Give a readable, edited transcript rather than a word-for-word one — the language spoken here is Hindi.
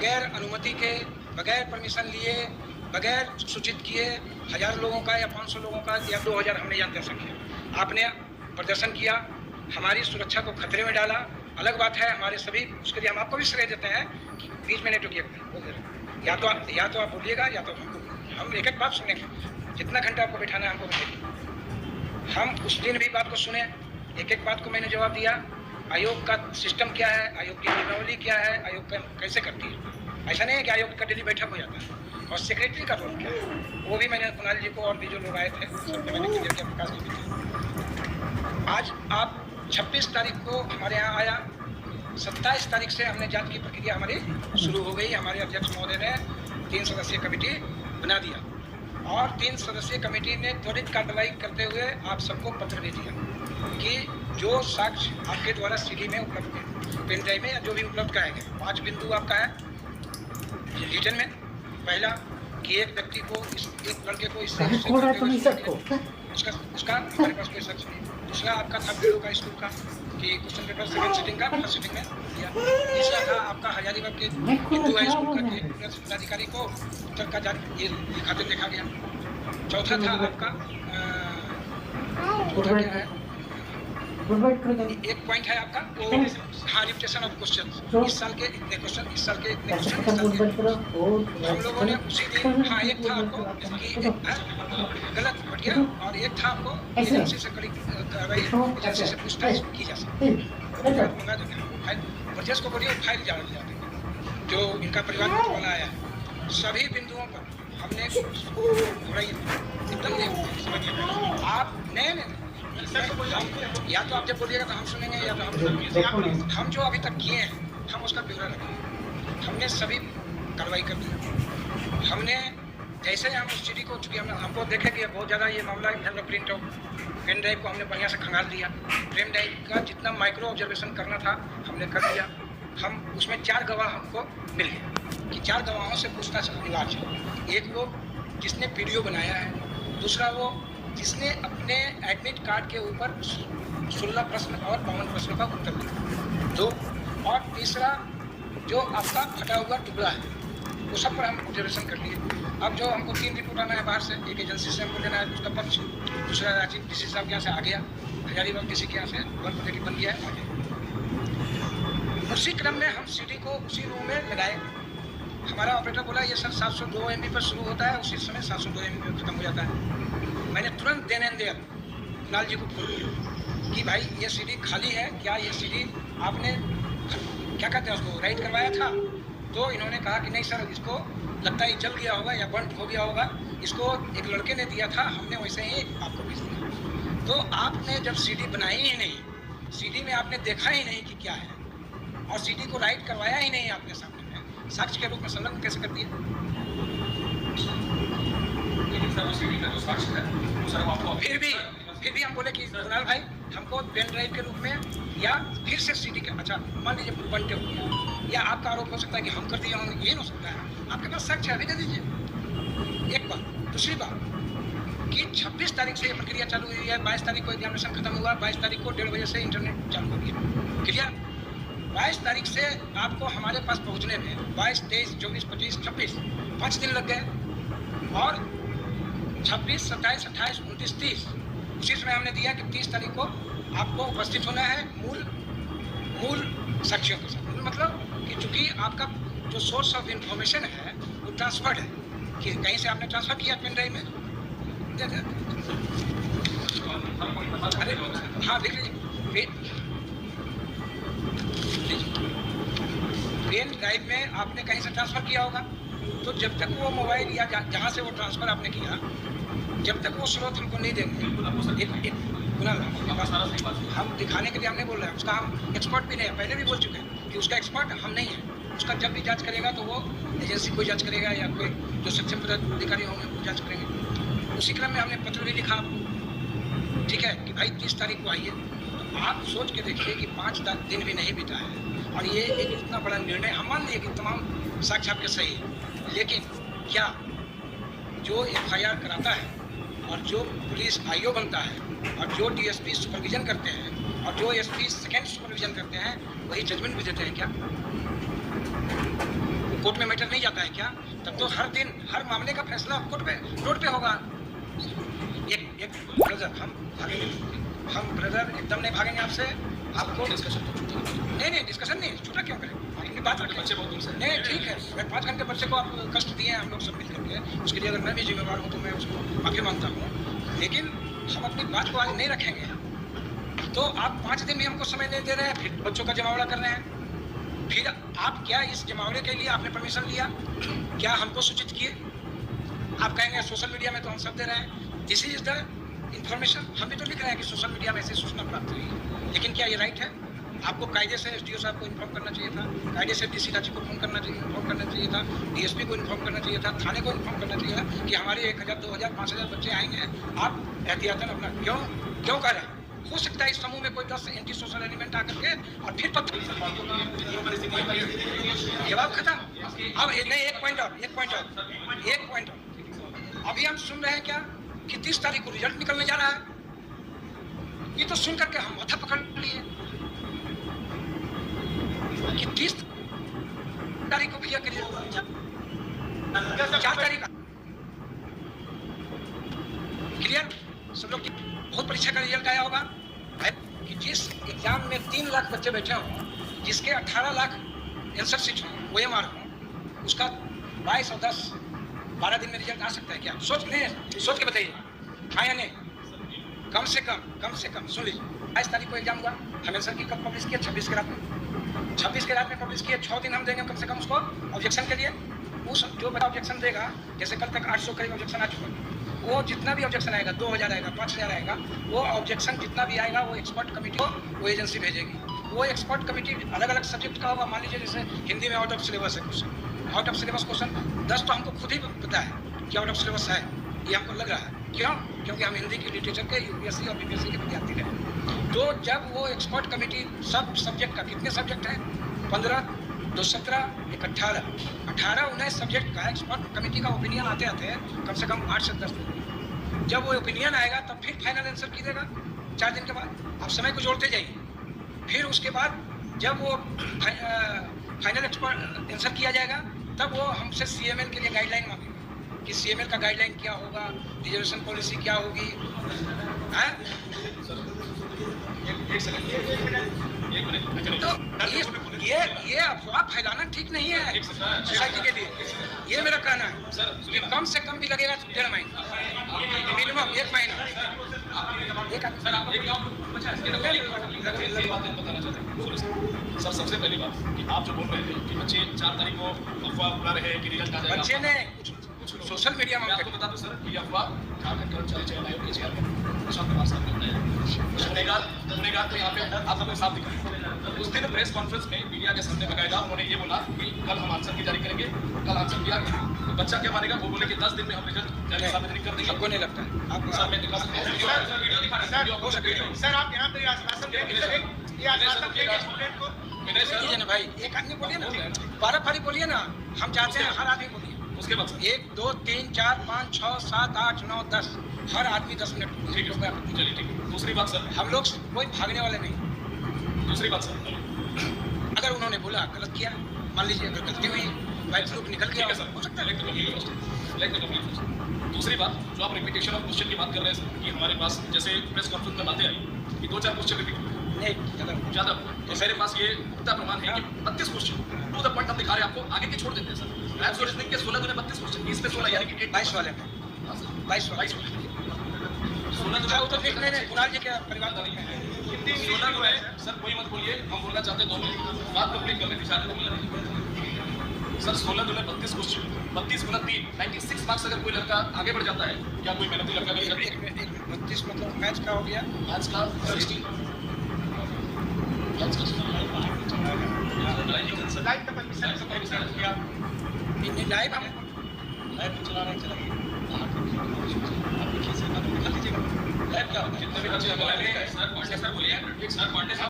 बगैर अनुमति के, बगैर परमिशन लिए, बगैर सूचित किए 1000 लोगों का या 500 लोगों का या 2000 हमने यहाँ दर्शन किया। आपने प्रदर्शन किया, हमारी सुरक्षा को खतरे में डाला। अलग बात है हमारे सभी, उसके लिए हम आपको भी श्रेय देते हैं कि बीच में नहीं टोकिए, या तो आप बोलिएगा या तो हम एक एक बात सुनेंगे। जितना घंटा आपको बैठाना है हमको बैठेंगे। हम उस दिन भी बात को सुने, एक एक बात को मैंने जवाब दिया। आयोग का सिस्टम क्या है, आयोग की नियमावली क्या है, आयोग कैसे करती है। ऐसा नहीं है कि आयोग का डेली बैठक हो जाता है। और सेक्रेटरी का रोल क्या है, वो भी मैंने कुणाल जी को और भी जो लोग आए थे सबने मैंने क्लियर किया, प्रकाश जी भी थे। आज आप 26 तारीख को हमारे यहाँ आया, 27 तारीख से हमने जांच की प्रक्रिया हमारी शुरू हो गई। हमारे अध्यक्ष महोदय ने 3 सदस्यीय कमेटी बना दिया और 3 सदस्यीय कमेटी ने त्वरित कार्रवाई करते हुए आप सबको पत्र भेज दिया कि जो साक्ष्य आपके द्वारा सीडी में उपलब्ध है, पेन ड्राइव में या जो भी उपलब्ध कराए गए, 5 बिंदु आपका है रिटर्न में। पहला कि एक व्यक्ति को, एक लड़के को इससे उसका हमारे पास कोई शख्स नहीं। दूसरा आपका था वीडियो का स्कूल का कि क्वेश्चन पेपर सेकंड सिटिंग का फर्स्ट सिटिंग में दिया। तीसरा था आपका हजारीबाग के हिंदू हाई स्कूल का जिलाधिकारी को उत्तर का ये लिखाते देखा गया। चौथा था आपका क्या है, एक पॉइंट है आपका वो हाँ रिपिटेशन ऑफ क्वेश्चन। इस साल के इतने क्वेश्चन, इस साल के इतने क्वेश्चन। हम लोगों ने उसी दिन हाँ एक था आपको कि गलत बढ़ गया और एक था आपको एजेंसी से कड़ी कार्रवाई, एजेंसी से पूछताछ की जा सकती है। मंगा देंगे प्रदेश को बोलिए फाइल जा देंगे जो इनका परिवार वाला आया है। सभी बिंदुओं पर हमने एकदम समझिए आप नहीं या तो आप जब बोलिएगा तो हम सुनेंगे या तो हम जो अभी तक किए हैं हम उसका ब्यौरा रखेंगे। हमने सभी कार्रवाई कर दी। हमने जैसे हम उस सीडी को, चूँकि हमको देखे कि बहुत ज़्यादा ये मामला इधर में प्रिंट आउट, पेन ड्राइव को हमने बढ़िया से खंगाल दिया। पेन ड्राइव का जितना माइक्रो ऑब्जर्वेशन करना था हमने कर दिया। हम उसमें 4 गवाह हमको मिल गए कि 4 गवाहों से पूछताछ अनिवार्य है। एक वो जिसने वीडियो बनाया है, दूसरा वो जिसने अपने एडमिट कार्ड के ऊपर 16 प्रश्न और 52 प्रश्नों का उत्तर दिया, 2, और तीसरा जो आपका फटा हुआ टुकड़ा है वो सब पर हम ऑब्जर्वेशन कर लिए। अब जो हमको 3 रिपोर्ट आना है बाहर से, एक एजेंसी से हमको लेना है उसका पक्ष, दूसरा रांची डीसी साहब के यहाँ से आ गया, हजारीबाग डीसी के यहाँ से 1 बन गया है, आ गया। उसी क्रम में हम सीडी को उसी रूम में लगाए। हमारा ऑपरेटर बोला ये सर 702 MB पर शुरू होता है, उसी समय 702 MB पर खत्म हो जाता है। मैंने तुरंत देन एंड देयर कुणाल जी को फोन किया कि भाई ये सीडी खाली है क्या, ये सीडी आपने क्या कहते हैं उसको राइट करवाया था। तो इन्होंने कहा कि नहीं सर, इसको लगता है जल गया होगा या बंद हो गया होगा, इसको एक लड़के ने दिया था, हमने वैसे ही आपको भेज दिया। तो आपने जब सीडी बनाई ही नहीं, सीडी में आपने देखा ही नहीं कि क्या है और सीडी को राइट करवाया ही नहीं आपके सामने में, साक्ष्य के रूप में संलग्न कैसे कर दिया। फिर भी हम बोले कि कुणाल भाई हमको पेन ड्राइव के रूप में या फिर से सीडी के, अच्छा मान लीजिए बनते हो गया या आपका आरोप हो सकता है कि हम कर दिए होंगे, ये हो सकता है। आपके पास साक्ष्य अभी दे दीजिए। एक बात। दूसरी बात कि 26 तारीख से ये प्रक्रिया चालू हुई है, 22 तारीख को एग्जामिनेशन खत्म हुआ, 22 तारीख को 1:30 बजे से इंटरनेट चालू हो गया। क्लियर? 22 तारीख से आपको हमारे पास पहुँचने में 22, 23, 24, 25, 26 5 दिन लग गए और 26, 27, 28, 29, 30 उसी समय हमने दिया कि 30 तारीख को आपको उपस्थित होना है मूल साक्ष्यों के साथ। मतलब कि चूँकि आपका जो सोर्स ऑफ इंफॉर्मेशन है वो ट्रांसफर्ड है कि कहीं से आपने ट्रांसफर किया पेन ड्राइव में, अरे हाँ देख लीजिए पेन ड्राइव में आपने कहीं से ट्रांसफ़र किया होगा। तो जब तक वो मोबाइल या जहाँ से वो ट्रांसफ़र आपने किया, जब तक वो स्रोत हमको नहीं देंगे, हम दिखाने के लिए हम नहीं बोल रहे हैं, उसका हम एक्सपर्ट भी नहीं है, पहले भी बोल चुके हैं कि उसका एक्सपर्ट हम नहीं है। उसका जब भी जांच करेगा तो वो एजेंसी कोई जांच करेगा या कोई जो सक्षम पदाधिकारी होंगे वो जांच करेंगे। उसी क्रम में हमने पत्र भी लिखा आपको, ठीक है, कि भाई 30 तारीख को आइए। तो आप सोच के देखिए कि 5 दिन भी नहीं बीता है और ये एक इतना बड़ा निर्णय। हम मान लिए कि तमाम साक्ष्य आपके सही है, लेकिन क्या जो FIR कराता है और जो पुलिस IO बनता है और जो DSP सुपरविजन करते हैं और जो SP सेकेंड सुपरविजन करते हैं वही जजमेंट भी देते हैं क्या? कोर्ट में मैटर नहीं जाता है क्या? तब तो हर दिन हर मामले का फैसला कोर्ट पे रोड पे होगा। एक ब्रदर हम ब्रदर एकदम नहीं भागेंगे आपसे। आपको नहीं डिस्कशन नहीं, छोटा क्यों करें, अपनी बात रखें। बच्चे बहुत दूर से नहीं, ठीक है, अगर 5 घंटे बच्चे को आप कष्ट दिए हैं हम लोग सब मिल करके, उसके लिए अगर मैं भी जिम्मेवार हूँ तो मैं उसको माफी मांगता हूँ। लेकिन हम अपनी बात को आगे नहीं रखेंगे तो आप 5 दिन भी हमको समय नहीं दे रहे हैं, फिर बच्चों का जमावड़ा कर रहे हैं। फिर आप क्या इस जमावड़े के लिए आपने परमिशन लिया? क्या हमको सूचित किए? आप कहेंगे सोशल मीडिया में तो हम सब दे रहे हैं, दिस इज द इन्फॉर्मेशन। हम भी तो लिख रहे हैं कि सोशल मीडिया में ऐसी सूचना प्राप्त हुई, लेकिन क्या ये राइट है? आपको कायदे से एसडीओ साहब को इन्फॉर्म करना चाहिए था, कायदे से डीसी रांची को इन्फॉर्म करना चाहिए था, डीएसपी को इन्फॉर्म करना चाहिए था, थाने को इन्फॉर्म करना चाहिए था कि हमारे 1000, 2000, 5000 बच्चे आएंगे, आप एहतियातन अपना क्यों कर रहे हैं? हो सकता है इस समूह में कोई 10 एंटी सोशल एलिमेंट आकर के और फिर पत्थर जवाब खत्म। अब नहीं, एक पॉइंट और अभी हम सुन रहे हैं क्या कि 30 तारीख को रिजल्ट निकलने जा रहा है। ये तो सुन करके हम माथा पकड़ लिए कि 30 तारीख को भैया करिए 4 तारीख क्लियर सब लोग। बहुत परीक्षा का रिजल्ट आया होगा कि जिस एग्जाम में 3 लाख बच्चे बैठे हों, जिसके 18 लाख आंसर शीट हो, OMR हो, उसका 22 और 10 12 दिन में रिजल्ट आ सकता है क्या? सोच के बताइए, हाँ या नहीं? कम से कम सुन लीजिए, 22 तारीख को एग्जाम हुआ, हम आंसर की कब पब्लिश किया? 26 के रात में पब्लिश किए। 6 दिन हम देंगे कम से कम उसको ऑब्जेक्शन के लिए। उस जो बड़ा ऑब्जेक्शन देगा, जैसे कल तक 800 करीब ऑब्जेक्शन आ चुका है, वो जितना भी ऑब्जेक्शन आएगा, 2000 आएगा, 5000 आएगा, वो ऑब्जेक्शन जितना भी आएगा वो एक्सपर्ट कमेटी को वो एजेंसी भेजेगी। वो एक्सपर्ट कमेटी अलग अलग सब्जेक्ट का होगा। मान लीजिए जैसे हिंदी में आउट ऑफ सिलेबस है question, out of syllabus question 10 तो हमको खुद ही पता है कि आउट ऑफ सिलेबस है, ये हमको लग रहा है। क्यों? क्योंकि हम हिंदी की लिटरेचर के यूपीएससी और बीपीएससी के विद्यार्थी रहे। तो जब वो एक्सपर्ट कमेटी सब सब्जेक्ट का, कितने सब्जेक्ट हैं? 15, 2, 17, 1, 18, 19 सब्जेक्ट का एक्सपर्ट कमेटी का ओपिनियन आते कम से कम 8 से 10 दिन। जब वो ओपिनियन आएगा तब फिर फाइनल आंसर कीजिएगा 4 दिन के बाद। आप समय को जोड़ते जाइए। फिर उसके बाद जब वो फाइनल एक्सपर्ट आंसर किया जाएगा तब वो हमसे CML के लिए गाइडलाइन मांगेगा कि CML का गाइडलाइन क्या होगा, रिजर्वेशन पॉलिसी क्या होगी। तो ये अफवाह फैलाना ठीक नहीं है सोसाइटी के लिए। ये मेरा कहना है कि कम से कम भी लगेगा 1.5 महीना, मिनिमम 1 महीना। सर सबसे पहली बात कि आप जो बोल रहे थे कि बच्चे 4 तारीख को अफवाह उड़ा रहे हैं कि रिजल्ट आ जाएगा, बच्चे ने सोशल मीडिया में आपको बता दूं सर कि अफवाह झारखंड कर्मचारी चयन आयोग के चेयरमैन प्रशांत कुमार साहब ने बताया। गुनेगार तो यहाँ पे आप सबको साफ दिखा। उस दिन प्रेस कॉन्फ्रेंस में मीडिया के सामने बकायदा उन्होंने ये बोला कि कल हम आंसर की जारी करेंगे। कल आंसर किया तो बच्चा क्या मानेगा? वो बोले कि 10 दिन में हम रिजल्ट जारी सार्वजनिक कर देंगे। आपको नहीं लगता है? आप सर मैं दिखा सकता हूँ वीडियो दिखा सकते। सर आप यहाँ पे आश्वासन कीजिए ना भाई, एक आदमी बोलिए ना, 12 फारी बोलिए ना, हम चाहते हैं हर आदमी बोलिए। उसके बाद 1, 2, 3, 4, 5, 6, 7, 8, 9, 10 हर आदमी 10 मिनट। ठीक है, चलिए ठीक है। दूसरी बात सर, हम लोग कोई भागने वाले नहीं। दूसरी बात सर, अगर उन्होंने बोला गलत किया, मान लीजिए अगर गलती हुई, बाइक प्रूफ निकल गया, हो सकता है। दूसरी बात जो आप रिपीटेशन ऑफ क्वेश्चन की बात कर रहे हैं सर, कि हमारे पास जैसे प्रेस कॉन्फ्रेंस में बातें आई कि 2-4 क्वेश्चन रिपीट हुए नहीं ज्यादा। तो मेरे पास ये पुख्ता प्रमाण है कि 32 क्वेश्चन टू द पॉइंट हम दिखा रहे हैं आपको, आगे के छोड़ देते हैं सर। मैथ्स और रीजनिंग के 16 दुने 32 क्वेश्चन, 20 में 16 यानी कि 22 वाले में 22 वाले 16 अच्छा, वो तो ठीक नहीं, कुणाल जी के परिवार का नहीं है। 16 दुने सर कोई मत बोलिए, हम बोलना चाहते हैं दोनों बात कंप्लीट कर लेते चाहते हैं सर। 16 दुने 32 क्वेश्चन, 32 गुना 3 96 मार्क्स। अगर कोई लड़का आगे बढ़ जाता है या कोई मेहनती लड़का अगर 32 मतलब मैथ्स का हो गया, मैथ्स का 16 लाइव का परमिशन किया, लाइव हम चला रहे हैं, लाइव का कितने भी बच्चे सर बोलिए एक सर